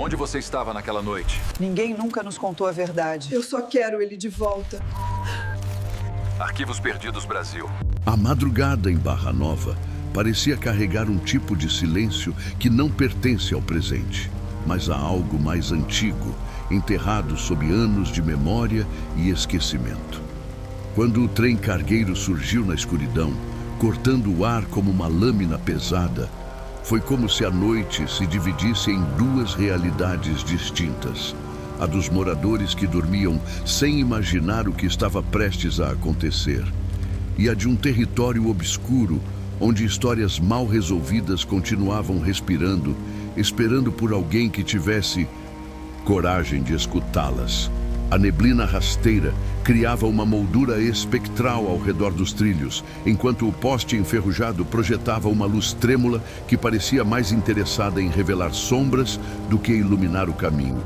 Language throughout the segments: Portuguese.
Onde você estava naquela noite? Ninguém nunca nos contou a verdade. Eu só quero ele de volta. Arquivos Perdidos Brasil. A madrugada em Barra Nova parecia carregar um tipo de silêncio que não pertence ao presente, mas a algo mais antigo, enterrado sob anos de memória e esquecimento. Quando o trem cargueiro surgiu na escuridão, cortando o ar como uma lâmina pesada, foi como se a noite se dividisse em duas realidades distintas. A dos moradores que dormiam sem imaginar o que estava prestes a acontecer, e a de um território obscuro, onde histórias mal resolvidas continuavam respirando, esperando por alguém que tivesse coragem de escutá-las. A neblina rasteira criava uma moldura espectral ao redor dos trilhos, enquanto o poste enferrujado projetava uma luz trêmula que parecia mais interessada em revelar sombras do que iluminar o caminho.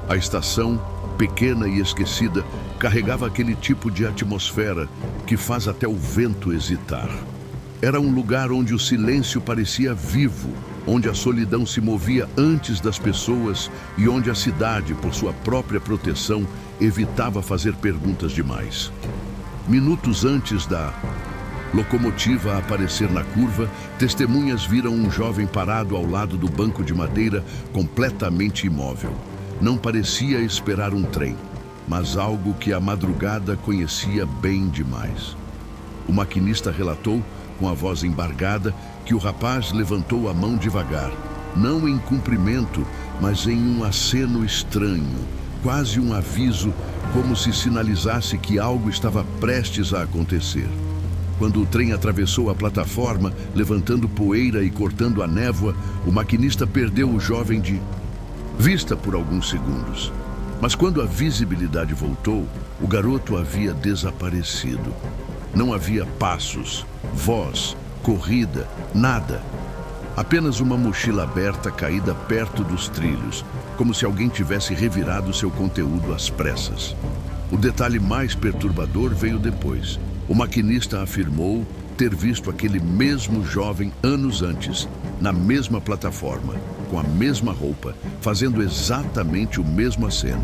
A estação, pequena e esquecida, carregava aquele tipo de atmosfera que faz até o vento hesitar. Era um lugar onde o silêncio parecia vivo, onde a solidão se movia antes das pessoas e onde a cidade, por sua própria proteção, evitava fazer perguntas demais. Minutos antes da locomotiva aparecer na curva, testemunhas viram um jovem parado ao lado do banco de madeira, completamente imóvel. Não parecia esperar um trem, mas algo que a madrugada conhecia bem demais. O maquinista relatou, com a voz embargada, que o rapaz levantou a mão devagar, não em cumprimento, mas em um aceno estranho, quase um aviso, como se sinalizasse que algo estava prestes a acontecer. Quando o trem atravessou a plataforma, levantando poeira e cortando a névoa, o maquinista perdeu o jovem de vista por alguns segundos. Mas quando a visibilidade voltou, o garoto havia desaparecido. Não havia passos, voz, corrida, nada. Apenas uma mochila aberta caída perto dos trilhos, como se alguém tivesse revirado seu conteúdo às pressas. O detalhe mais perturbador veio depois. O maquinista afirmou ter visto aquele mesmo jovem anos antes, na mesma plataforma, com a mesma roupa, fazendo exatamente o mesmo aceno,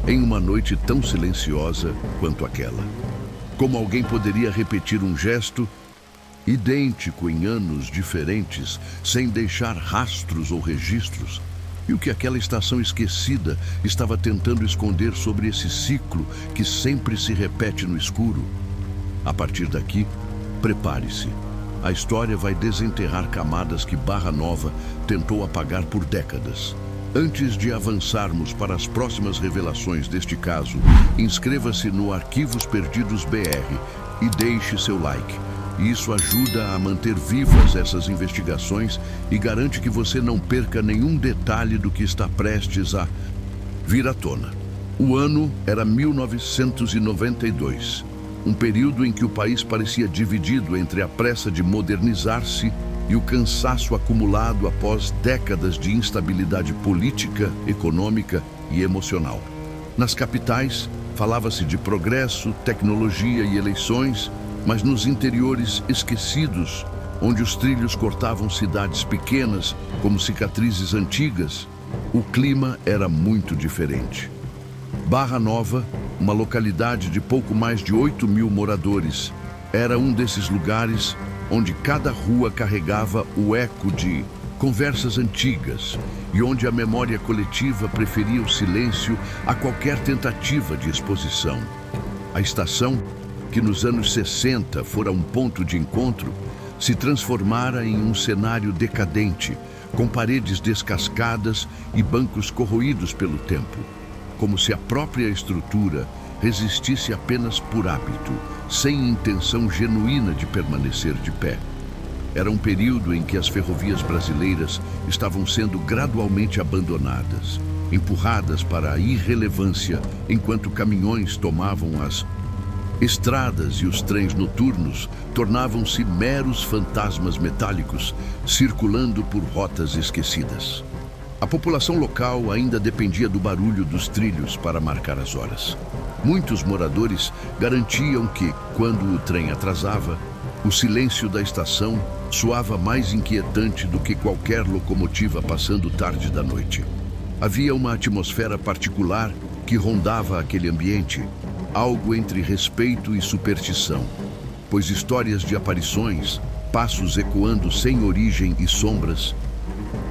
em uma noite tão silenciosa quanto aquela. Como alguém poderia repetir um gesto idêntico em anos diferentes, sem deixar rastros ou registros? E o que aquela estação esquecida estava tentando esconder sobre esse ciclo que sempre se repete no escuro? A partir daqui, prepare-se. A história vai desenterrar camadas que Barra Nova tentou apagar por décadas. Antes de avançarmos para as próximas revelações deste caso, inscreva-se no Arquivos Perdidos BR e deixe seu like. Isso ajuda a manter vivas essas investigações e garante que você não perca nenhum detalhe do que está prestes a vir à tona. O ano era 1992, um período em que o país parecia dividido entre a pressa de modernizar-se e o cansaço acumulado após décadas de instabilidade política, econômica e emocional. Nas capitais, falava-se de progresso, tecnologia e eleições, mas nos interiores esquecidos, onde os trilhos cortavam cidades pequenas como cicatrizes antigas, o clima era muito diferente. Barra Nova, uma localidade de pouco mais de 8.000 moradores, era um desses lugares onde cada rua carregava o eco de conversas antigas e onde a memória coletiva preferia o silêncio a qualquer tentativa de exposição. A estação, que nos anos 60 fora um ponto de encontro, se transformara em um cenário decadente, com paredes descascadas e bancos corroídos pelo tempo, como se a própria estrutura resistisse apenas por hábito, sem intenção genuína de permanecer de pé. Era um período em que as ferrovias brasileiras estavam sendo gradualmente abandonadas, empurradas para a irrelevância, enquanto caminhões tomavam as estradas e os trens noturnos tornavam-se meros fantasmas metálicos, circulando por rotas esquecidas. A população local ainda dependia do barulho dos trilhos para marcar as horas. Muitos moradores garantiam que, quando o trem atrasava, o silêncio da estação soava mais inquietante do que qualquer locomotiva passando tarde da noite. Havia uma atmosfera particular que rondava aquele ambiente, algo entre respeito e superstição, pois histórias de aparições, passos ecoando sem origem e sombras,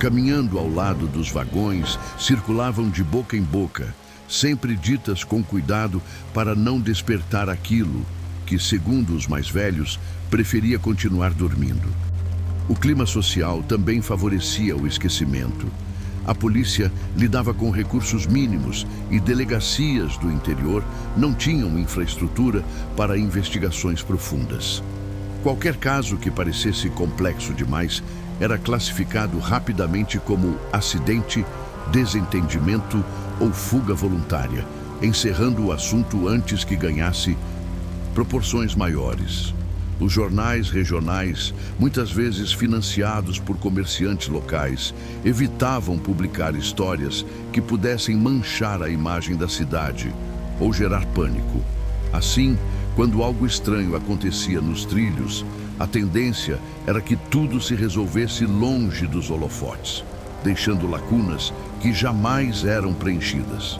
caminhando ao lado dos vagões, circulavam de boca em boca, sempre ditas com cuidado para não despertar aquilo que, segundo os mais velhos, preferia continuar dormindo. O clima social também favorecia o esquecimento. A polícia lidava com recursos mínimos e delegacias do interior não tinham infraestrutura para investigações profundas. Qualquer caso que parecesse complexo demais era classificado rapidamente como acidente, desentendimento ou fuga voluntária, encerrando o assunto antes que ganhasse proporções maiores. Os jornais regionais, muitas vezes financiados por comerciantes locais, evitavam publicar histórias que pudessem manchar a imagem da cidade ou gerar pânico. Assim, quando algo estranho acontecia nos trilhos, a tendência era que tudo se resolvesse longe dos holofotes, deixando lacunas que jamais eram preenchidas.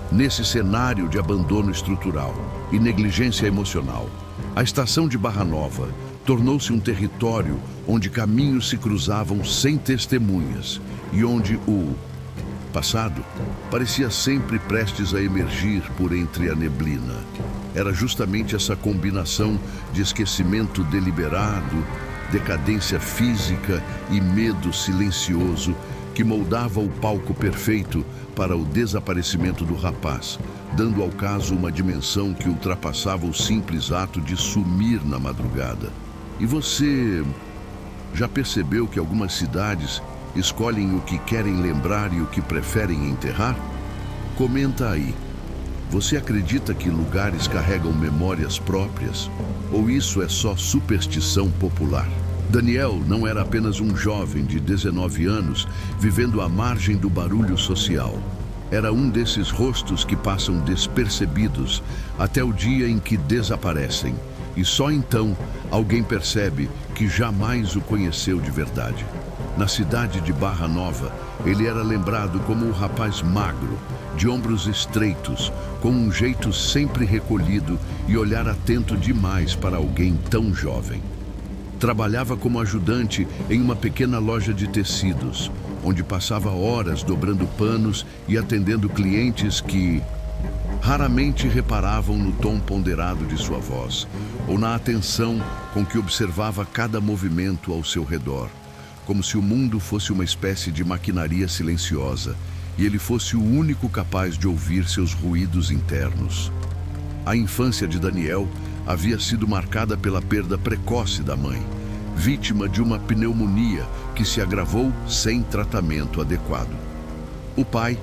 Nesse cenário de abandono estrutural e negligência emocional, a estação de Barra Nova tornou-se um território onde caminhos se cruzavam sem testemunhas e onde o passado parecia sempre prestes a emergir por entre a neblina. Era justamente essa combinação de esquecimento deliberado, decadência física e medo silencioso que moldava o palco perfeito para o desaparecimento do rapaz, dando ao caso uma dimensão que ultrapassava o simples ato de sumir na madrugada. E você já percebeu que algumas cidades escolhem o que querem lembrar e o que preferem enterrar? Comenta aí. Você acredita que lugares carregam memórias próprias? Ou isso é só superstição popular? Daniel não era apenas um jovem de 19 anos vivendo à margem do barulho social. Era um desses rostos que passam despercebidos até o dia em que desaparecem. E só então alguém percebe que jamais o conheceu de verdade. Na cidade de Barra Nova, ele era lembrado como um rapaz magro, de ombros estreitos, com um jeito sempre recolhido e olhar atento demais para alguém tão jovem. Trabalhava como ajudante em uma pequena loja de tecidos, onde passava horas dobrando panos e atendendo clientes que raramente reparavam no tom ponderado de sua voz, ou na atenção com que observava cada movimento ao seu redor, como se o mundo fosse uma espécie de maquinaria silenciosa e ele fosse o único capaz de ouvir seus ruídos internos. A infância de Daniel havia sido marcada pela perda precoce da mãe, vítima de uma pneumonia que se agravou sem tratamento adequado. O pai,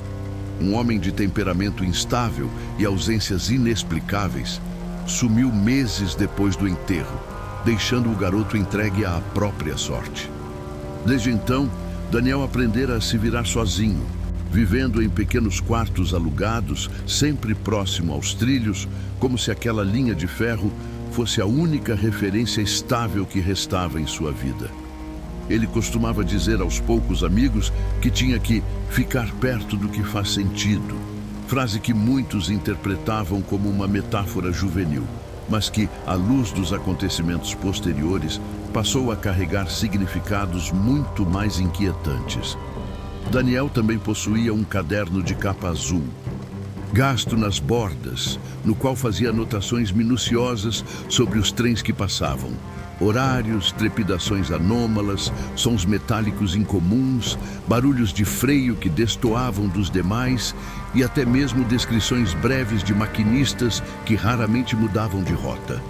um homem de temperamento instável e ausências inexplicáveis, sumiu meses depois do enterro, deixando o garoto entregue à própria sorte. Desde então, Daniel aprendera a se virar sozinho, vivendo em pequenos quartos alugados, sempre próximo aos trilhos, como se aquela linha de ferro fosse a única referência estável que restava em sua vida. Ele costumava dizer aos poucos amigos que tinha que ficar perto do que faz sentido, frase que muitos interpretavam como uma metáfora juvenil, mas que, à luz dos acontecimentos posteriores, passou a carregar significados muito mais inquietantes. Daniel também possuía um caderno de capa azul, gasto nas bordas, no qual fazia anotações minuciosas sobre os trens que passavam, horários, trepidações anômalas, sons metálicos incomuns, barulhos de freio que destoavam dos demais e até mesmo descrições breves de maquinistas que raramente mudavam de rota.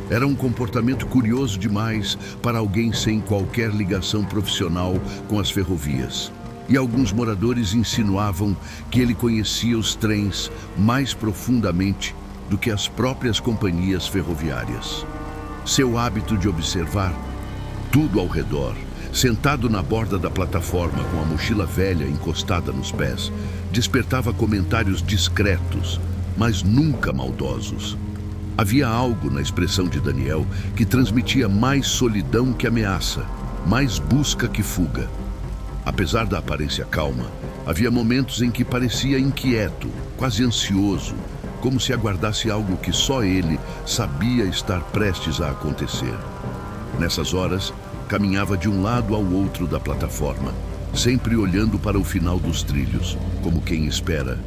Era um comportamento curioso demais para alguém sem qualquer ligação profissional com as ferrovias. E alguns moradores insinuavam que ele conhecia os trens mais profundamente do que as próprias companhias ferroviárias. Seu hábito de observar tudo ao redor, sentado na borda da plataforma com a mochila velha encostada nos pés, despertava comentários discretos, mas nunca maldosos. Havia algo na expressão de Daniel que transmitia mais solidão que ameaça, mais busca que fuga. Apesar da aparência calma, Havia momentos em que parecia inquieto, quase ansioso, como se aguardasse algo que só ele sabia estar prestes a acontecer. Nessas horas, caminhava de um lado ao outro da plataforma, sempre olhando para o final dos trilhos, como quem espera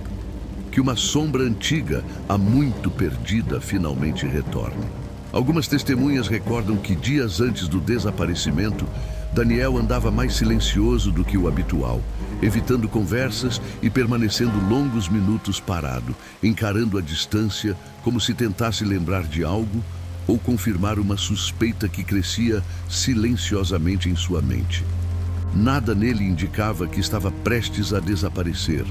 que uma sombra antiga, há muito perdida, finalmente retorne. Algumas testemunhas recordam que dias antes do desaparecimento, Daniel andava mais silencioso do que o habitual, evitando conversas e permanecendo longos minutos parado, encarando a distância como se tentasse lembrar de algo ou confirmar uma suspeita que crescia silenciosamente em sua mente. Nada nele indicava que estava prestes a desaparecer,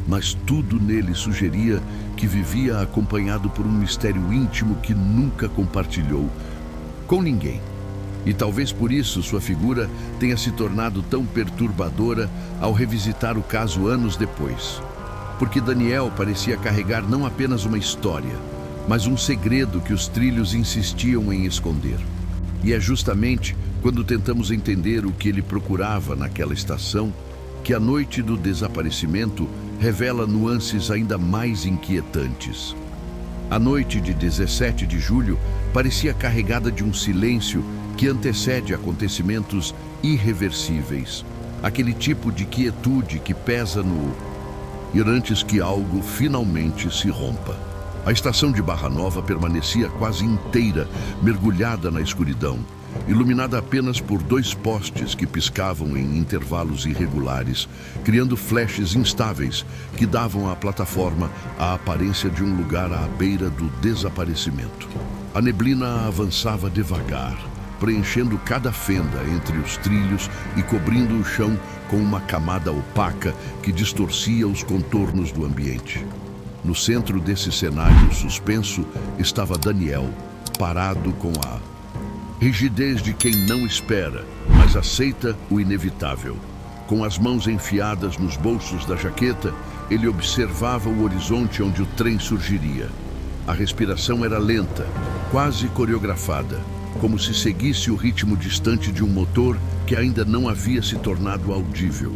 mas tudo nele sugeria que vivia acompanhado por um mistério íntimo que nunca compartilhou com ninguém. E talvez por isso sua figura tenha se tornado tão perturbadora ao revisitar o caso anos depois. Porque Daniel parecia carregar não apenas uma história, mas um segredo que os trilhos insistiam em esconder. E é justamente quando tentamos entender o que ele procurava naquela estação que a noite do desaparecimento revela nuances ainda mais inquietantes. A noite de 17 de julho parecia carregada de um silêncio que antecede acontecimentos irreversíveis. Aquele tipo de quietude que pesa no ir antes que algo finalmente se rompa. A estação de Barra Nova permanecia quase inteira, mergulhada na escuridão, iluminada apenas por 2 postes que piscavam em intervalos irregulares, criando flashes instáveis que davam à plataforma a aparência de um lugar à beira do desaparecimento. A neblina avançava devagar, preenchendo cada fenda entre os trilhos e cobrindo o chão com uma camada opaca que distorcia os contornos do ambiente. No centro desse cenário suspenso estava Daniel, parado com a rigidez de quem não espera, mas aceita o inevitável. Com as mãos enfiadas nos bolsos da jaqueta, ele observava o horizonte onde o trem surgiria. A respiração era lenta, quase coreografada, como se seguisse o ritmo distante de um motor que ainda não havia se tornado audível,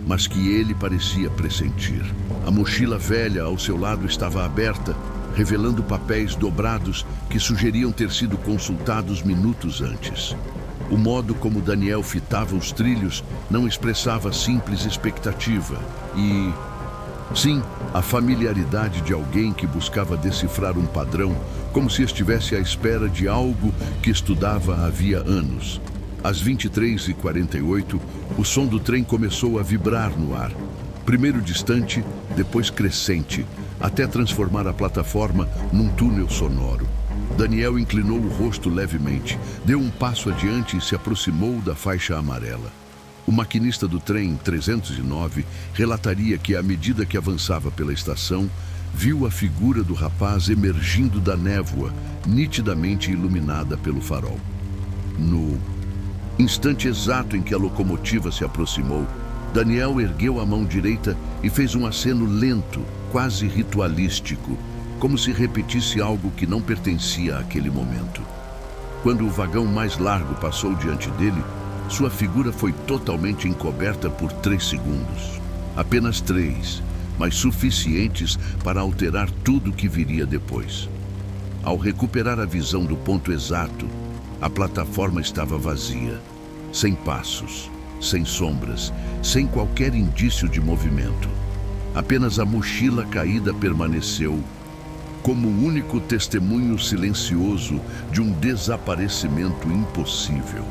mas que ele parecia pressentir. A mochila velha ao seu lado estava aberta, revelando papéis dobrados que sugeriam ter sido consultados minutos antes. O modo como Daniel fitava os trilhos não expressava simples expectativa e, sim, a familiaridade de alguém que buscava decifrar um padrão, como se estivesse à espera de algo que estudava havia anos. Às 23h48, o som do trem começou a vibrar no ar. Primeiro distante, depois crescente, até transformar a plataforma num túnel sonoro. Daniel inclinou o rosto levemente, deu um passo adiante e se aproximou da faixa amarela. O maquinista do trem 309 relataria que, à medida que avançava pela estação, viu a figura do rapaz emergindo da névoa, nitidamente iluminada pelo farol. No instante exato em que a locomotiva se aproximou, Daniel ergueu a mão direita e fez um aceno lento, quase ritualístico, como se repetisse algo que não pertencia àquele momento. Quando o vagão mais largo passou diante dele, sua figura foi totalmente encoberta por 3 segundos. Apenas 3, mas suficientes para alterar tudo o que viria depois. Ao recuperar a visão do ponto exato, a plataforma estava vazia, sem passos, sem sombras, sem qualquer indício de movimento. Apenas a mochila caída permaneceu, como o único testemunho silencioso de um desaparecimento impossível.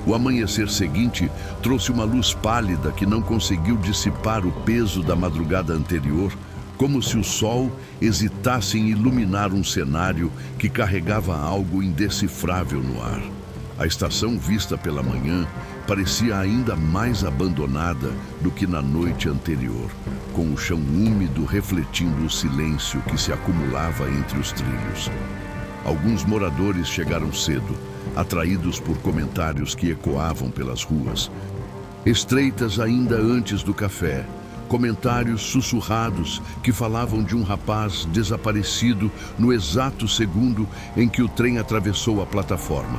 O amanhecer seguinte trouxe uma luz pálida que não conseguiu dissipar o peso da madrugada anterior, como se o sol hesitasse em iluminar um cenário que carregava algo indecifrável no ar. A estação vista pela manhã parecia ainda mais abandonada do que na noite anterior, com o chão úmido refletindo o silêncio que se acumulava entre os trilhos. Alguns moradores chegaram cedo, atraídos por comentários que ecoavam pelas ruas. Estreitas ainda antes do café, comentários sussurrados que falavam de um rapaz desaparecido no exato segundo em que o trem atravessou a plataforma,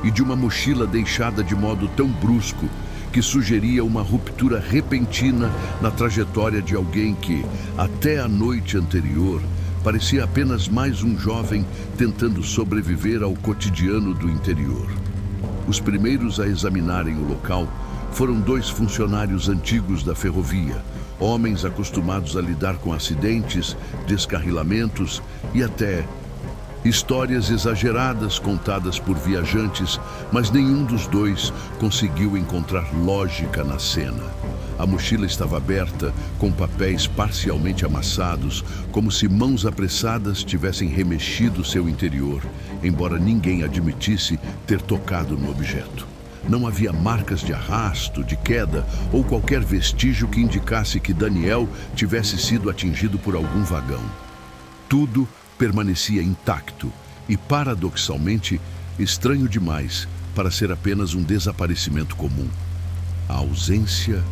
e de uma mochila deixada de modo tão brusco que sugeria uma ruptura repentina na trajetória de alguém que, até a noite anterior, parecia apenas mais um jovem tentando sobreviver ao cotidiano do interior. Os primeiros a examinarem o local foram 2 funcionários antigos da ferrovia, homens acostumados a lidar com acidentes, descarrilamentos e até histórias exageradas contadas por viajantes, mas nenhum dos 2 conseguiu encontrar lógica na cena. A mochila estava aberta, com papéis parcialmente amassados, como se mãos apressadas tivessem remexido seu interior, embora ninguém admitisse ter tocado no objeto. Não havia marcas de arrasto, de queda ou qualquer vestígio que indicasse que Daniel tivesse sido atingido por algum vagão. Tudo permanecia intacto e, paradoxalmente, estranho demais para ser apenas um desaparecimento comum. A ausência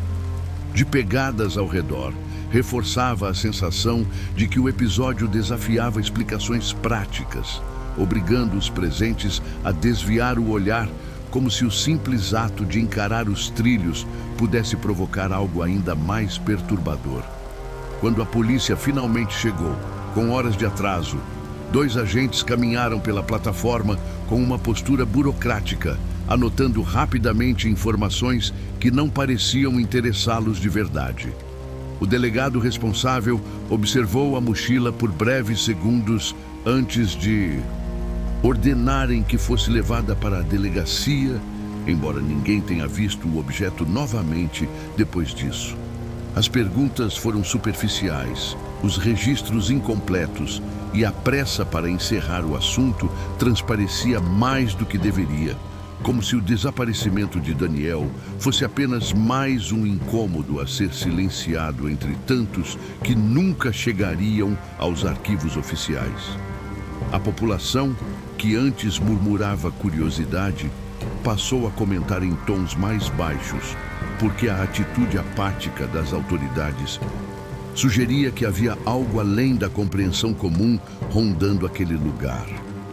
de pegadas ao redor reforçava a sensação de que o episódio desafiava explicações práticas, obrigando os presentes a desviar o olhar, como se o simples ato de encarar os trilhos pudesse provocar algo ainda mais perturbador. Quando a polícia finalmente chegou, com horas de atraso, 2 agentes caminharam pela plataforma com uma postura burocrática, anotando rapidamente informações que não pareciam interessá-los de verdade. O delegado responsável observou a mochila por breves segundos antes de ordenarem que fosse levada para a delegacia, embora ninguém tenha visto o objeto novamente depois disso. As perguntas foram superficiais, os registros incompletos e a pressa para encerrar o assunto transparecia mais do que deveria, como se o desaparecimento de Daniel fosse apenas mais um incômodo a ser silenciado entre tantos que nunca chegariam aos arquivos oficiais. A população, que antes murmurava curiosidade, passou a comentar em tons mais baixos, porque a atitude apática das autoridades sugeria que havia algo além da compreensão comum rondando aquele lugar.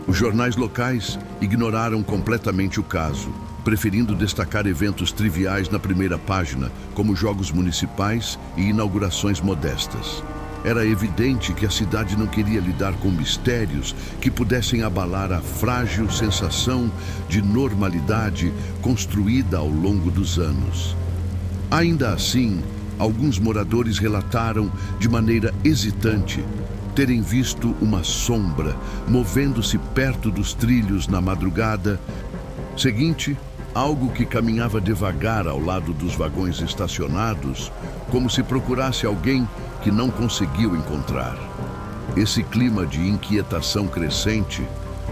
Os jornais locais ignoraram completamente o caso, preferindo destacar eventos triviais na primeira página, como jogos municipais e inaugurações modestas. Era evidente que a cidade não queria lidar com mistérios que pudessem abalar a frágil sensação de normalidade construída ao longo dos anos. Ainda assim, alguns moradores relataram de maneira hesitante terem visto uma sombra movendo-se perto dos trilhos na madrugada seguinte, algo que caminhava devagar ao lado dos vagões estacionados, como se procurasse alguém que não conseguiu encontrar. Esse clima de inquietação crescente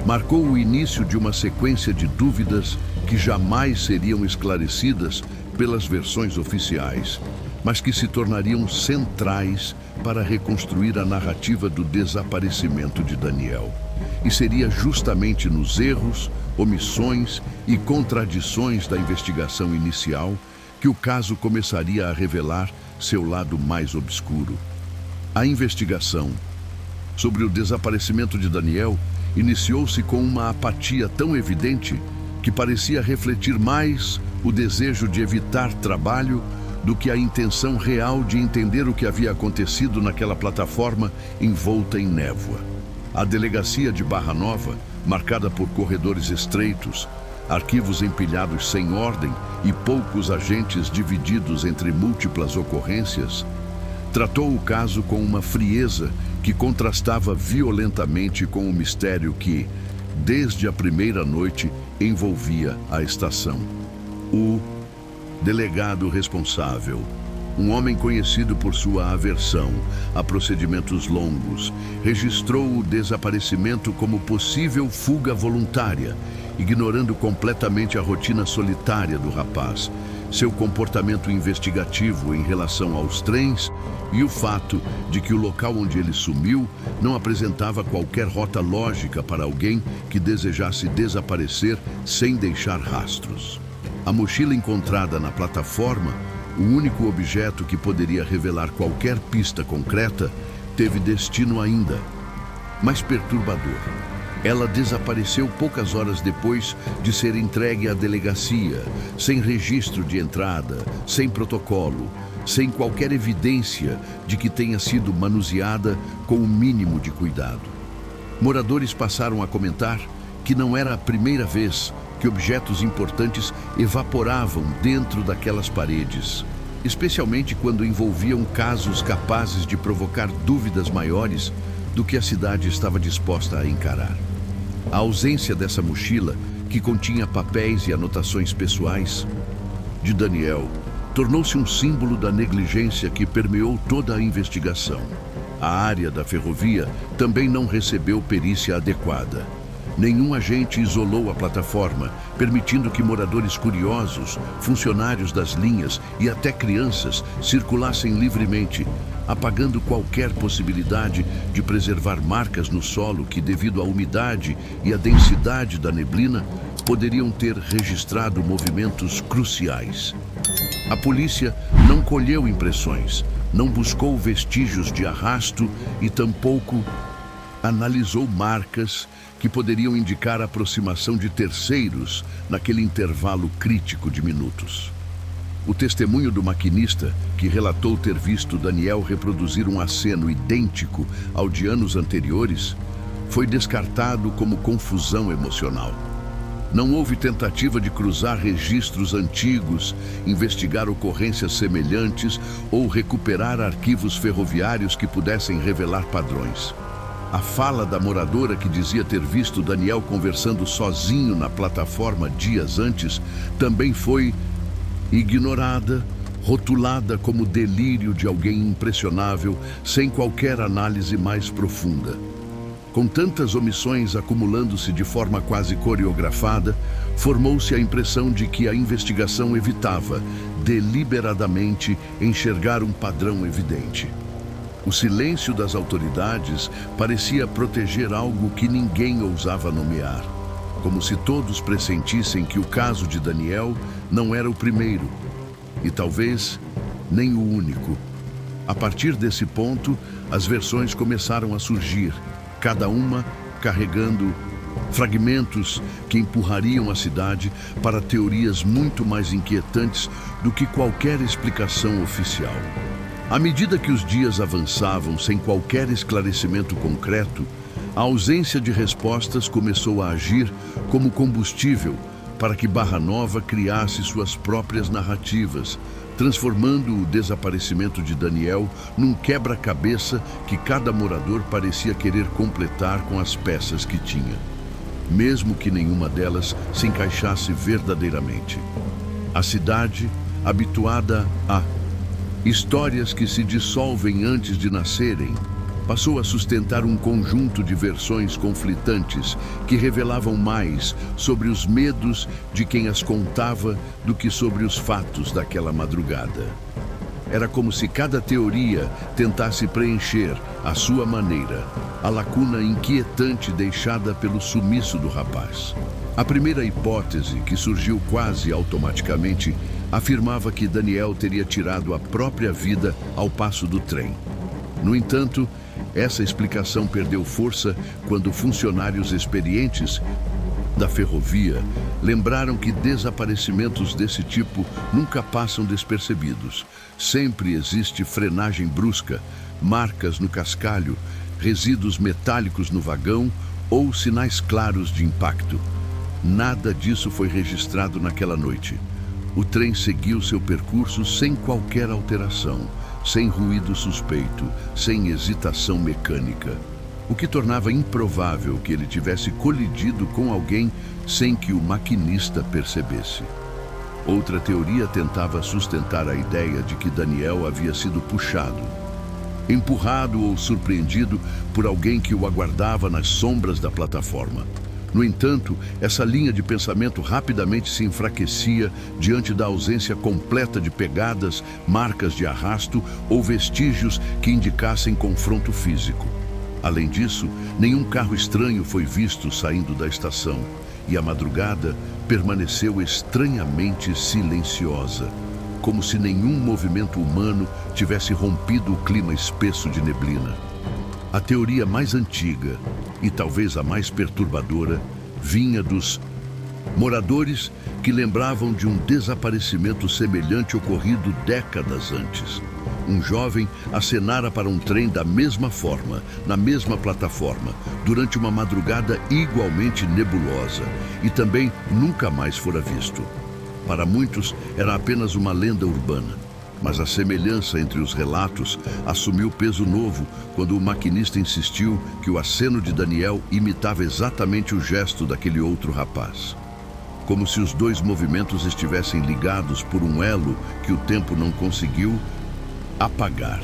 marcou o início de uma sequência de dúvidas que jamais seriam esclarecidas pelas versões oficiais, mas que se tornariam centrais para reconstruir a narrativa do desaparecimento de Daniel. E seria justamente nos erros, omissões e contradições da investigação inicial que o caso começaria a revelar seu lado mais obscuro. A investigação sobre o desaparecimento de Daniel iniciou-se com uma apatia tão evidente que parecia refletir mais o desejo de evitar trabalho do que a intenção real de entender o que havia acontecido naquela plataforma envolta em névoa. A delegacia de Barra Nova, marcada por corredores estreitos, arquivos empilhados sem ordem e poucos agentes divididos entre múltiplas ocorrências, tratou o caso com uma frieza que contrastava violentamente com o mistério que, desde a primeira noite, envolvia a estação. O delegado responsável, um homem conhecido por sua aversão a procedimentos longos, registrou o desaparecimento como possível fuga voluntária, ignorando completamente a rotina solitária do rapaz, seu comportamento investigativo em relação aos trens e o fato de que o local onde ele sumiu não apresentava qualquer rota lógica para alguém que desejasse desaparecer sem deixar rastros. A mochila encontrada na plataforma, o único objeto que poderia revelar qualquer pista concreta, teve destino ainda mais perturbador. Ela desapareceu poucas horas depois de ser entregue à delegacia, sem registro de entrada, sem protocolo, sem qualquer evidência de que tenha sido manuseada com o mínimo de cuidado. Moradores passaram a comentar que não era a primeira vez que objetos importantes evaporavam dentro daquelas paredes, especialmente quando envolviam casos capazes de provocar dúvidas maiores do que a cidade estava disposta a encarar. A ausência dessa mochila, que continha papéis e anotações pessoais, de Daniel, tornou-se um símbolo da negligência que permeou toda a investigação. A área da ferrovia também não recebeu perícia adequada. Nenhum agente isolou a plataforma, permitindo que moradores curiosos, funcionários das linhas e até crianças circulassem livremente, apagando qualquer possibilidade de preservar marcas no solo que, devido à umidade e à densidade da neblina, poderiam ter registrado movimentos cruciais. A polícia não colheu impressões, não buscou vestígios de arrasto e tampouco analisou marcas que poderiam indicar a aproximação de terceiros naquele intervalo crítico de minutos. O testemunho do maquinista, que relatou ter visto Daniel reproduzir um aceno idêntico ao de anos anteriores, foi descartado como confusão emocional. Não houve tentativa de cruzar registros antigos, investigar ocorrências semelhantes ou recuperar arquivos ferroviários que pudessem revelar padrões. A fala da moradora que dizia ter visto Daniel conversando sozinho na plataforma dias antes também foi ignorada, rotulada como delírio de alguém impressionável, sem qualquer análise mais profunda. Com tantas omissões acumulando-se de forma quase coreografada, formou-se a impressão de que a investigação evitava, deliberadamente, enxergar um padrão evidente. O silêncio das autoridades parecia proteger algo que ninguém ousava nomear, como se todos pressentissem que o caso de Daniel não era o primeiro, e talvez nem o único. A partir desse ponto, as versões começaram a surgir, cada uma carregando fragmentos que empurrariam a cidade para teorias muito mais inquietantes do que qualquer explicação oficial. À medida que os dias avançavam sem qualquer esclarecimento concreto, a ausência de respostas começou a agir como combustível para que Barra Nova criasse suas próprias narrativas, transformando o desaparecimento de Daniel num quebra-cabeça que cada morador parecia querer completar com as peças que tinha, mesmo que nenhuma delas se encaixasse verdadeiramente. A cidade, habituada a histórias que se dissolvem antes de nascerem, passou a sustentar um conjunto de versões conflitantes que revelavam mais sobre os medos de quem as contava do que sobre os fatos daquela madrugada. Era como se cada teoria tentasse preencher, à sua maneira, a lacuna inquietante deixada pelo sumiço do rapaz. A primeira hipótese, que surgiu quase automaticamente, afirmava que Daniel teria tirado a própria vida ao passo do trem. No entanto, essa explicação perdeu força quando funcionários experientes da ferrovia lembraram que desaparecimentos desse tipo nunca passam despercebidos. Sempre existe frenagem brusca, marcas no cascalho, resíduos metálicos no vagão ou sinais claros de impacto. Nada disso foi registrado naquela noite. O trem seguiu seu percurso sem qualquer alteração, sem ruído suspeito, sem hesitação mecânica, o que tornava improvável que ele tivesse colidido com alguém sem que o maquinista percebesse. Outra teoria tentava sustentar a ideia de que Daniel havia sido puxado, empurrado ou surpreendido por alguém que o aguardava nas sombras da plataforma. No entanto, essa linha de pensamento rapidamente se enfraquecia diante da ausência completa de pegadas, marcas de arrasto ou vestígios que indicassem confronto físico. Além disso, nenhum carro estranho foi visto saindo da estação, e a madrugada permaneceu estranhamente silenciosa, como se nenhum movimento humano tivesse rompido o clima espesso de neblina. A teoria mais antiga, e talvez a mais perturbadora, vinha dos moradores que lembravam de um desaparecimento semelhante ocorrido décadas antes. Um jovem acenara para um trem da mesma forma, na mesma plataforma, durante uma madrugada igualmente nebulosa, e também nunca mais fora visto. Para muitos, era apenas uma lenda urbana, mas a semelhança entre os relatos assumiu peso novo quando o maquinista insistiu que o aceno de Daniel imitava exatamente o gesto daquele outro rapaz. Como se os dois movimentos estivessem ligados por um elo que o tempo não conseguiu apagar.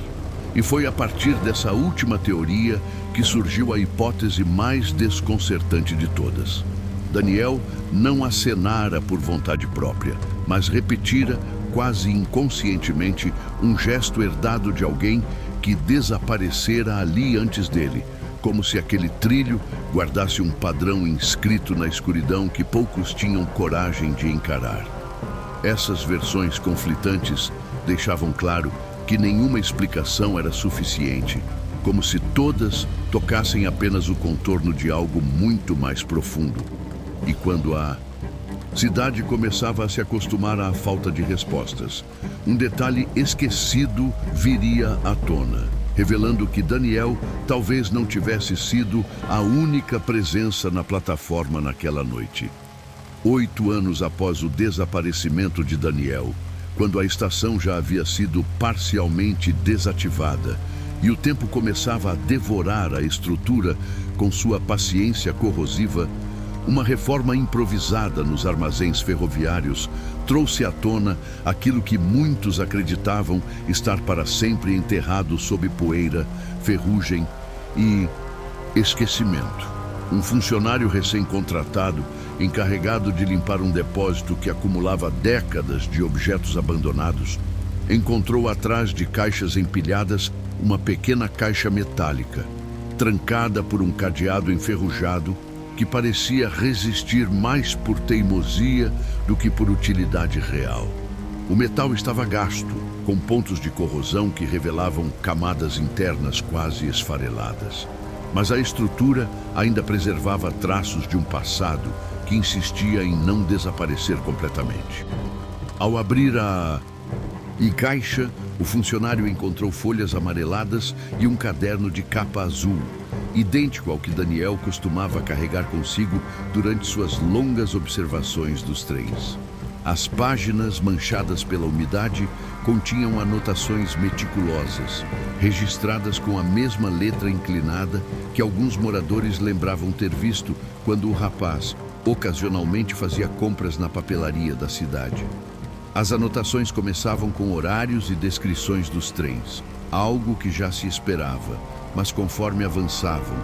E foi a partir dessa última teoria que surgiu a hipótese mais desconcertante de todas. Daniel não acenara por vontade própria, mas repetira, quase inconscientemente, um gesto herdado de alguém que desaparecera ali antes dele, como se aquele trilho guardasse um padrão inscrito na escuridão que poucos tinham coragem de encarar. Essas versões conflitantes deixavam claro que nenhuma explicação era suficiente, como se todas tocassem apenas o contorno de algo muito mais profundo. E quando a cidade começava a se acostumar à falta de respostas, um detalhe esquecido viria à tona, revelando que Daniel talvez não tivesse sido a única presença na plataforma naquela noite. 8 anos após o desaparecimento de Daniel, quando a estação já havia sido parcialmente desativada e o tempo começava a devorar a estrutura com sua paciência corrosiva, uma reforma improvisada nos armazéns ferroviários trouxe à tona aquilo que muitos acreditavam estar para sempre enterrado sob poeira, ferrugem e esquecimento. Um funcionário recém-contratado, encarregado de limpar um depósito que acumulava décadas de objetos abandonados, encontrou atrás de caixas empilhadas uma pequena caixa metálica, trancada por um cadeado enferrujado que parecia resistir mais por teimosia do que por utilidade real. O metal estava gasto, com pontos de corrosão que revelavam camadas internas quase esfareladas. Mas a estrutura ainda preservava traços de um passado que insistia em não desaparecer completamente. Ao abrir a caixa, o funcionário encontrou folhas amareladas e um caderno de capa azul, idêntico ao que Daniel costumava carregar consigo durante suas longas observações dos trens. As páginas, manchadas pela umidade, continham anotações meticulosas, registradas com a mesma letra inclinada que alguns moradores lembravam ter visto quando o rapaz ocasionalmente fazia compras na papelaria da cidade. As anotações começavam com horários e descrições dos trens, algo que já se esperava, mas conforme avançavam,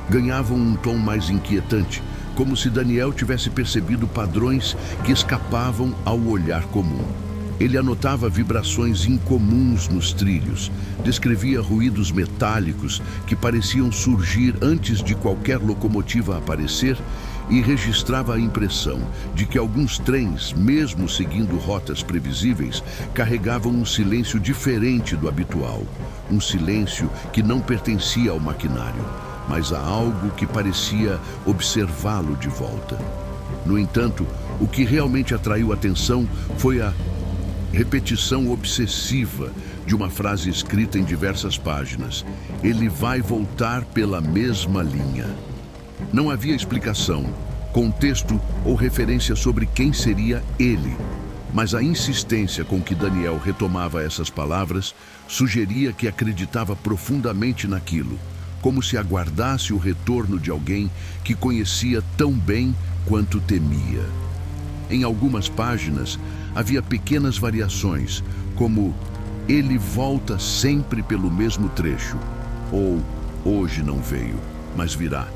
ganhavam um tom mais inquietante, como se Daniel tivesse percebido padrões que escapavam ao olhar comum. Ele anotava vibrações incomuns nos trilhos, descrevia ruídos metálicos que pareciam surgir antes de qualquer locomotiva aparecer e registrava a impressão de que alguns trens, mesmo seguindo rotas previsíveis, carregavam um silêncio diferente do habitual. Um silêncio que não pertencia ao maquinário, mas a algo que parecia observá-lo de volta. No entanto, o que realmente atraiu atenção foi a repetição obsessiva de uma frase escrita em diversas páginas. Ele vai voltar pela mesma linha. Não havia explicação, contexto ou referência sobre quem seria ele, mas a insistência com que Daniel retomava essas palavras sugeria que acreditava profundamente naquilo, como se aguardasse o retorno de alguém que conhecia tão bem quanto temia. Em algumas páginas havia pequenas variações, como "ele volta sempre pelo mesmo trecho" ou "hoje não veio, mas virá",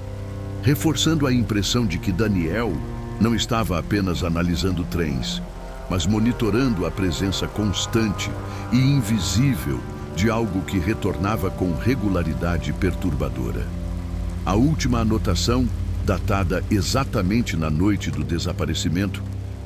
reforçando a impressão de que Daniel não estava apenas analisando trens, mas monitorando a presença constante e invisível de algo que retornava com regularidade perturbadora. A última anotação, datada exatamente na noite do desaparecimento,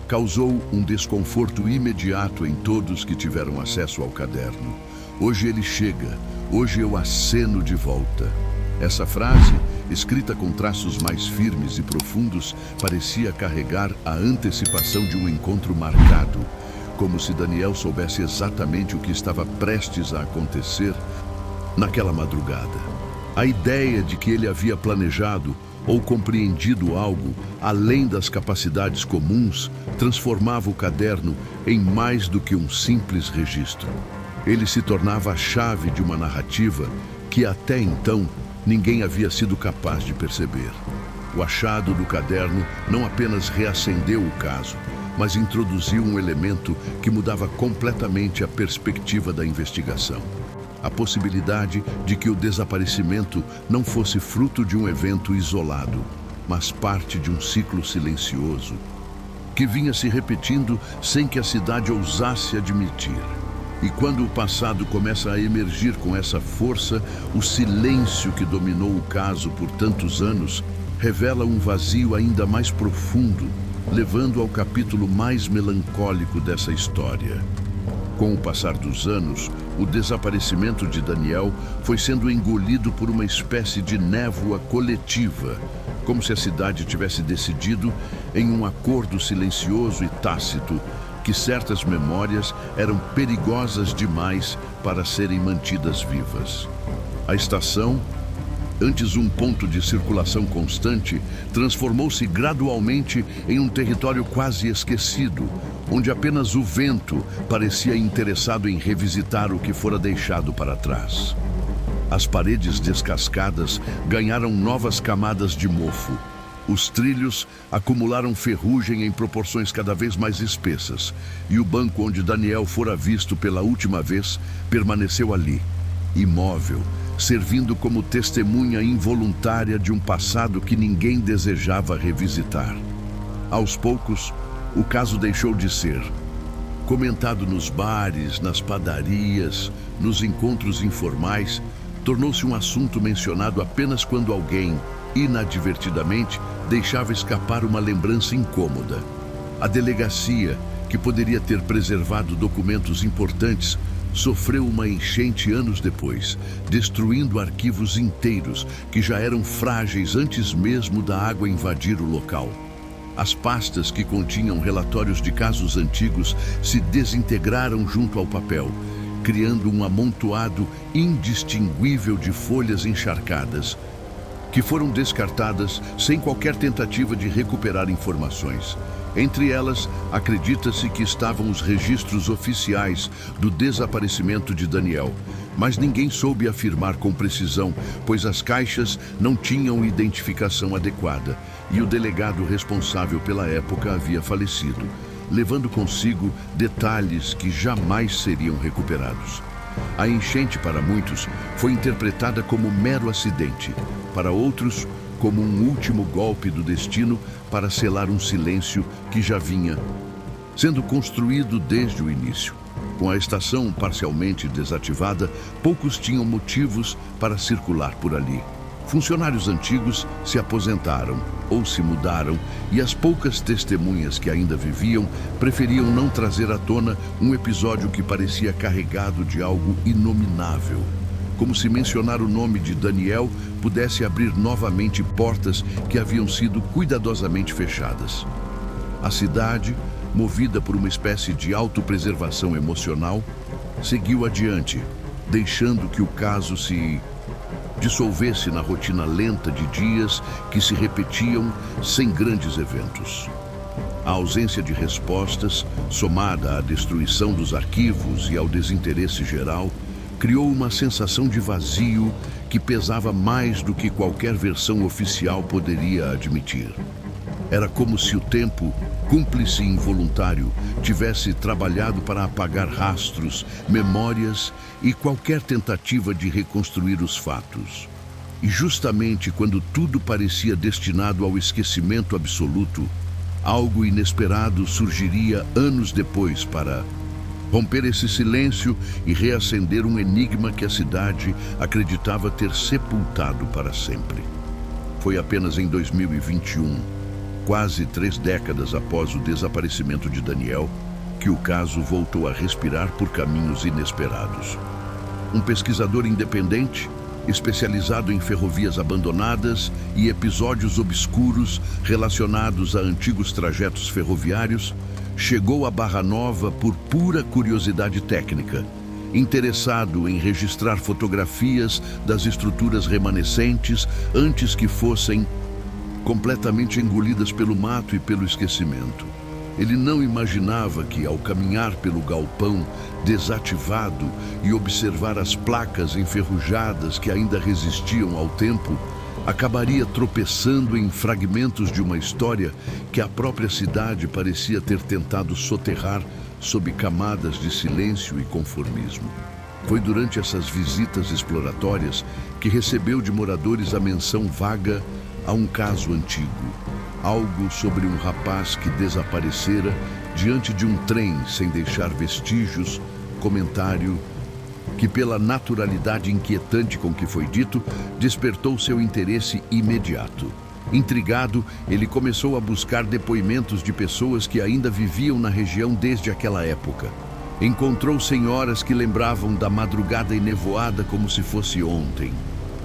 causou um desconforto imediato em todos que tiveram acesso ao caderno. "Hoje ele chega, hoje eu aceno de volta." Essa frase, escrita com traços mais firmes e profundos, parecia carregar a antecipação de um encontro marcado, como se Daniel soubesse exatamente o que estava prestes a acontecer naquela madrugada. A ideia de que ele havia planejado ou compreendido algo além das capacidades comuns transformava o caderno em mais do que um simples registro. Ele se tornava a chave de uma narrativa que até então ninguém havia sido capaz de perceber. O achado do caderno não apenas reacendeu o caso, mas introduziu um elemento que mudava completamente a perspectiva da investigação. A possibilidade de que o desaparecimento não fosse fruto de um evento isolado, mas parte de um ciclo silencioso, que vinha se repetindo sem que a cidade ousasse admitir. E quando o passado começa a emergir com essa força, o silêncio que dominou o caso por tantos anos revela um vazio ainda mais profundo, levando ao capítulo mais melancólico dessa história. Com o passar dos anos, o desaparecimento de Daniel foi sendo engolido por uma espécie de névoa coletiva, como se a cidade tivesse decidido, em um acordo silencioso e tácito, que certas memórias eram perigosas demais para serem mantidas vivas. A estação, antes um ponto de circulação constante, transformou-se gradualmente em um território quase esquecido, onde apenas o vento parecia interessado em revisitar o que fora deixado para trás. As paredes descascadas ganharam novas camadas de mofo. Os trilhos acumularam ferrugem em proporções cada vez mais espessas, e o banco onde Daniel fora visto pela última vez permaneceu ali, imóvel, servindo como testemunha involuntária de um passado que ninguém desejava revisitar. Aos poucos, o caso deixou de ser comentado nos bares, nas padarias, nos encontros informais, tornou-se um assunto mencionado apenas quando alguém, inadvertidamente, deixava escapar uma lembrança incômoda. A delegacia, que poderia ter preservado documentos importantes, sofreu uma enchente anos depois, destruindo arquivos inteiros que já eram frágeis antes mesmo da água invadir o local. As pastas que continham relatórios de casos antigos se desintegraram junto ao papel, criando um amontoado indistinguível de folhas encharcadas, que foram descartadas sem qualquer tentativa de recuperar informações. Entre elas, acredita-se que estavam os registros oficiais do desaparecimento de Daniel, mas ninguém soube afirmar com precisão, pois as caixas não tinham identificação adequada e o delegado responsável pela época havia falecido, levando consigo detalhes que jamais seriam recuperados. A enchente, para muitos, foi interpretada como mero acidente, para outros, como um último golpe do destino para selar um silêncio que já vinha sendo construído desde o início. Com a estação parcialmente desativada, poucos tinham motivos para circular por ali. Funcionários antigos se aposentaram ou se mudaram, e as poucas testemunhas que ainda viviam preferiam não trazer à tona um episódio que parecia carregado de algo inominável, como se mencionar o nome de Daniel pudesse abrir novamente portas que haviam sido cuidadosamente fechadas. A cidade, movida por uma espécie de autopreservação emocional, seguiu adiante, deixando que o caso se dissolvesse na rotina lenta de dias que se repetiam sem grandes eventos. A ausência de respostas, somada à destruição dos arquivos e ao desinteresse geral, criou uma sensação de vazio que pesava mais do que qualquer versão oficial poderia admitir. Era como se o tempo, cúmplice involuntário, tivesse trabalhado para apagar rastros, memórias e qualquer tentativa de reconstruir os fatos. E justamente quando tudo parecia destinado ao esquecimento absoluto, algo inesperado surgiria anos depois para romper esse silêncio e reacender um enigma que a cidade acreditava ter sepultado para sempre. Foi apenas em 2021, quase 3 décadas após o desaparecimento de Daniel, que o caso voltou a respirar por caminhos inesperados. Um pesquisador independente, especializado em ferrovias abandonadas e episódios obscuros relacionados a antigos trajetos ferroviários, chegou a Barra Nova por pura curiosidade técnica, interessado em registrar fotografias das estruturas remanescentes antes que fossem completamente engolidas pelo mato e pelo esquecimento. Ele não imaginava que, ao caminhar pelo galpão desativado e observar as placas enferrujadas que ainda resistiam ao tempo, acabaria tropeçando em fragmentos de uma história que a própria cidade parecia ter tentado soterrar sob camadas de silêncio e conformismo. Foi durante essas visitas exploratórias que recebeu de moradores a menção vaga a um caso antigo, algo sobre um rapaz que desaparecera diante de um trem sem deixar vestígios, comentário que, pela naturalidade inquietante com que foi dito, despertou seu interesse imediato. Intrigado, ele começou a buscar depoimentos de pessoas que ainda viviam na região desde aquela época. Encontrou senhoras que lembravam da madrugada enevoada como se fosse ontem.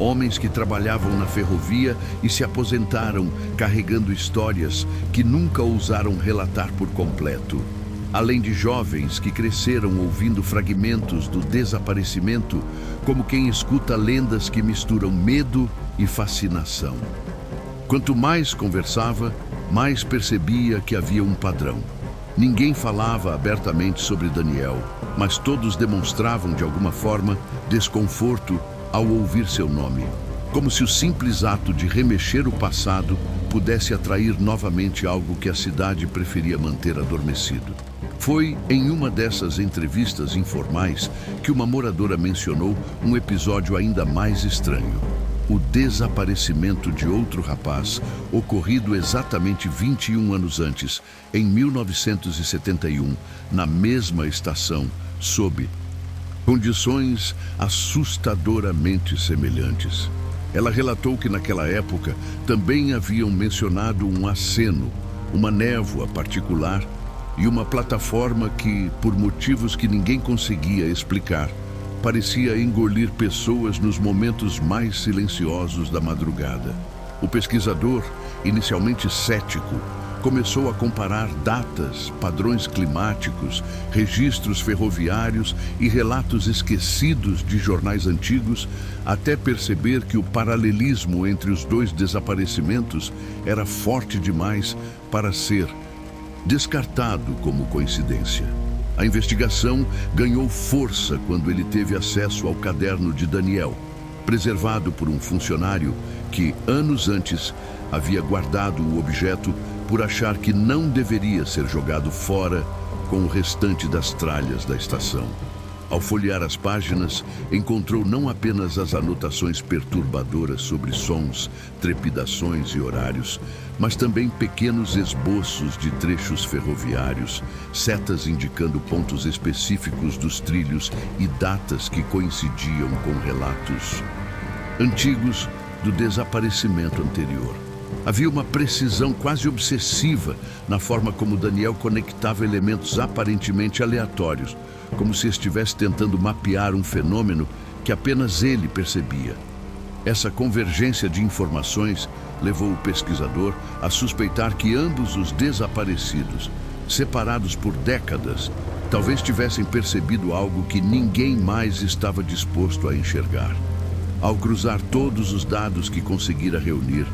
Homens que trabalhavam na ferrovia e se aposentaram carregando histórias que nunca ousaram relatar por completo. Além de jovens que cresceram ouvindo fragmentos do desaparecimento, como quem escuta lendas que misturam medo e fascinação. Quanto mais conversava, mais percebia que havia um padrão. Ninguém falava abertamente sobre Daniel, mas todos demonstravam de alguma forma desconforto ao ouvir seu nome, como se o simples ato de remexer o passado pudesse atrair novamente algo que a cidade preferia manter adormecido. Foi em uma dessas entrevistas informais que uma moradora mencionou um episódio ainda mais estranho: o desaparecimento de outro rapaz, ocorrido exatamente 21 anos antes, em 1971, na mesma estação, sob condições assustadoramente semelhantes. Ela relatou que naquela época também haviam mencionado um aceno, uma névoa particular e uma plataforma que, por motivos que ninguém conseguia explicar, parecia engolir pessoas nos momentos mais silenciosos da madrugada. O pesquisador, inicialmente cético, começou a comparar datas, padrões climáticos, registros ferroviários e relatos esquecidos de jornais antigos, até perceber que o paralelismo entre os dois desaparecimentos era forte demais para ser descartado como coincidência. A investigação ganhou força quando ele teve acesso ao caderno de Daniel, preservado por um funcionário que, anos antes, havia guardado o objeto por achar que não deveria ser jogado fora com o restante das tralhas da estação. Ao folhear as páginas, encontrou não apenas as anotações perturbadoras sobre sons, trepidações e horários, mas também pequenos esboços de trechos ferroviários, setas indicando pontos específicos dos trilhos e datas que coincidiam com relatos antigos do desaparecimento anterior. Havia uma precisão quase obsessiva na forma como Daniel conectava elementos aparentemente aleatórios, como se estivesse tentando mapear um fenômeno que apenas ele percebia. Essa convergência de informações levou o pesquisador a suspeitar que ambos os desaparecidos, separados por décadas, talvez tivessem percebido algo que ninguém mais estava disposto a enxergar. Ao cruzar todos os dados que conseguira reunir,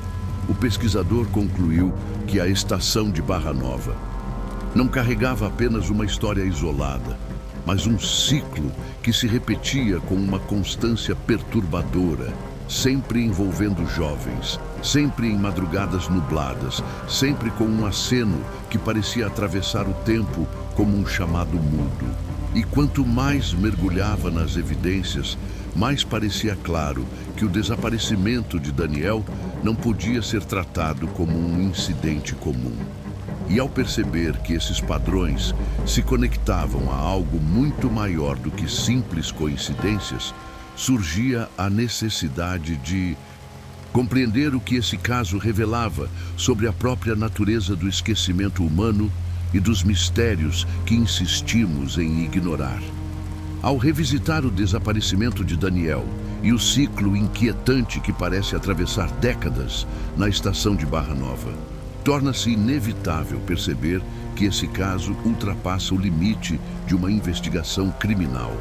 o pesquisador concluiu que a estação de Barra Nova não carregava apenas uma história isolada, mas um ciclo que se repetia com uma constância perturbadora, sempre envolvendo jovens, sempre em madrugadas nubladas, sempre com um aceno que parecia atravessar o tempo como um chamado mudo. E quanto mais mergulhava nas evidências, mais parecia claro que o desaparecimento de Daniel não podia ser tratado como um incidente comum. E ao perceber que esses padrões se conectavam a algo muito maior do que simples coincidências, surgia a necessidade de compreender o que esse caso revelava sobre a própria natureza do esquecimento humano e dos mistérios que insistimos em ignorar. Ao revisitar o desaparecimento de Daniel e o ciclo inquietante que parece atravessar décadas na estação de Barra Nova. Torna-se inevitável perceber que esse caso ultrapassa o limite de uma investigação criminal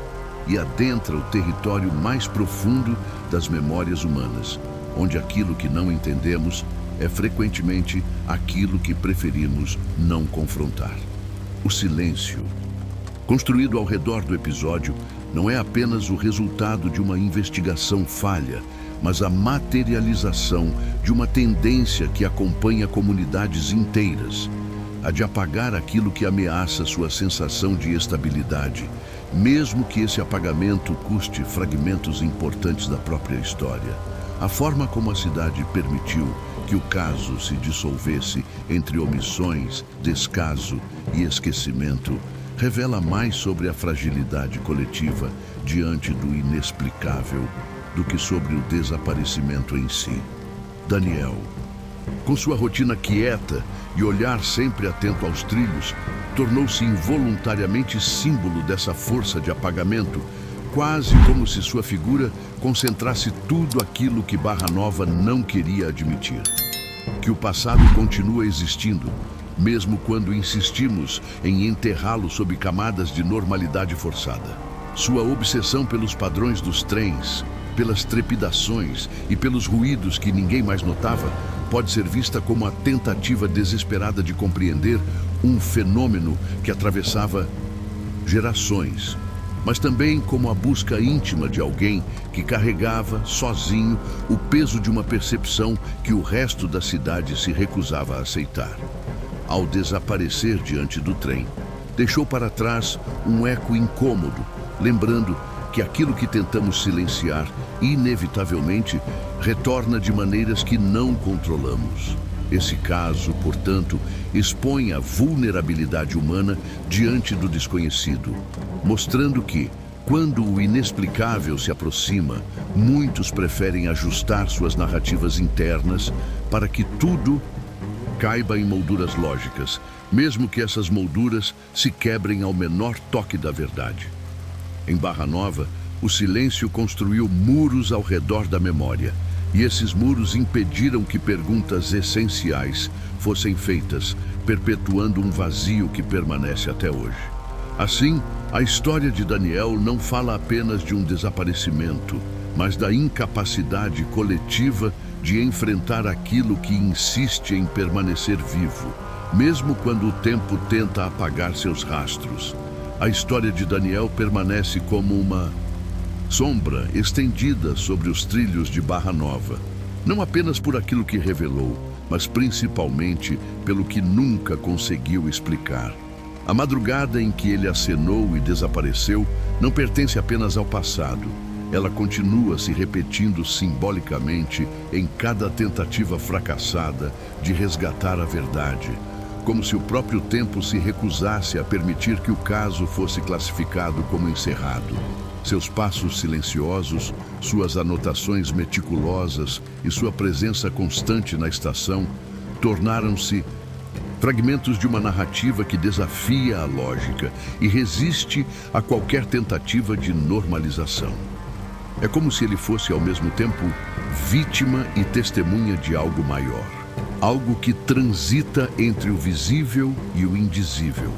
e adentra o território mais profundo das memórias humanas, onde aquilo que não entendemos é frequentemente aquilo que preferimos não confrontar. O silêncio, construído ao redor do episódio, não é apenas o resultado de uma investigação falha, mas a materialização de uma tendência que acompanha comunidades inteiras, a de apagar aquilo que ameaça sua sensação de estabilidade, mesmo que esse apagamento custe fragmentos importantes da própria história. A forma como a cidade permitiu que o caso se dissolvesse entre omissões, descaso e esquecimento revela mais sobre a fragilidade coletiva diante do inexplicável do que sobre o desaparecimento em si. Daniel, com sua rotina quieta e olhar sempre atento aos trilhos, tornou-se involuntariamente símbolo dessa força de apagamento, quase como se sua figura concentrasse tudo aquilo que Barra Nova não queria admitir. Que o passado continua existindo, mesmo quando insistimos em enterrá-lo sob camadas de normalidade forçada. Sua obsessão pelos padrões dos trens, pelas trepidações e pelos ruídos que ninguém mais notava, pode ser vista como a tentativa desesperada de compreender um fenômeno que atravessava gerações, mas também como a busca íntima de alguém que carregava, sozinho, o peso de uma percepção que o resto da cidade se recusava a aceitar. Ao desaparecer diante do trem, deixou para trás um eco incômodo, lembrando que aquilo que tentamos silenciar, inevitavelmente, retorna de maneiras que não controlamos. Esse caso, portanto, expõe a vulnerabilidade humana diante do desconhecido, mostrando que, quando o inexplicável se aproxima, muitos preferem ajustar suas narrativas internas para que tudo caiba em molduras lógicas, mesmo que essas molduras se quebrem ao menor toque da verdade. Em Barra Nova, o silêncio construiu muros ao redor da memória, e esses muros impediram que perguntas essenciais fossem feitas, perpetuando um vazio que permanece até hoje. Assim, a história de Daniel não fala apenas de um desaparecimento, mas da incapacidade coletiva de enfrentar aquilo que insiste em permanecer vivo, mesmo quando o tempo tenta apagar seus rastros. A história de Daniel permanece como uma sombra estendida sobre os trilhos de Barra Nova, não apenas por aquilo que revelou, mas principalmente pelo que nunca conseguiu explicar. A madrugada em que ele acenou e desapareceu não pertence apenas ao passado. Ela continua se repetindo simbolicamente em cada tentativa fracassada de resgatar a verdade, como se o próprio tempo se recusasse a permitir que o caso fosse classificado como encerrado. Seus passos silenciosos, suas anotações meticulosas e sua presença constante na estação tornaram-se fragmentos de uma narrativa que desafia a lógica e resiste a qualquer tentativa de normalização. É como se ele fosse ao mesmo tempo vítima e testemunha de algo maior, algo que transita entre o visível e o indizível,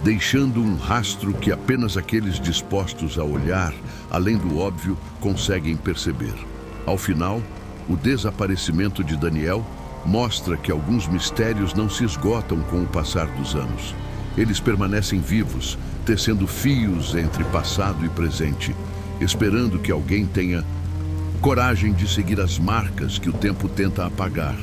deixando um rastro que apenas aqueles dispostos a olhar além do óbvio conseguem perceber. Ao final, o desaparecimento de Daniel mostra que alguns mistérios não se esgotam com o passar dos anos. Eles permanecem vivos, tecendo fios entre passado e presente, esperando que alguém tenha coragem de seguir as marcas que o tempo tenta apagar.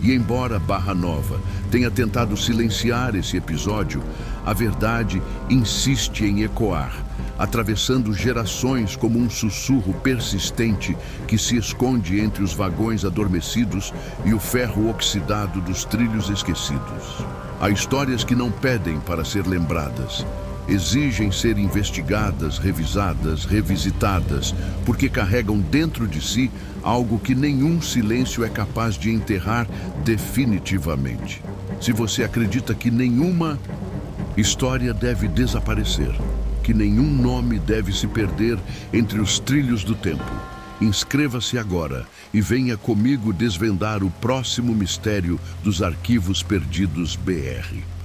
E embora Barra Nova tenha tentado silenciar esse episódio, a verdade insiste em ecoar, atravessando gerações como um sussurro persistente que se esconde entre os vagões adormecidos e o ferro oxidado dos trilhos esquecidos. Há histórias que não pedem para ser lembradas, exigem ser investigadas, revisadas, revisitadas, porque carregam dentro de si algo que nenhum silêncio é capaz de enterrar definitivamente. Se você acredita que nenhuma história deve desaparecer, que nenhum nome deve se perder entre os trilhos do tempo, Inscreva-se agora e venha comigo desvendar o próximo mistério dos Arquivos Perdidos BR.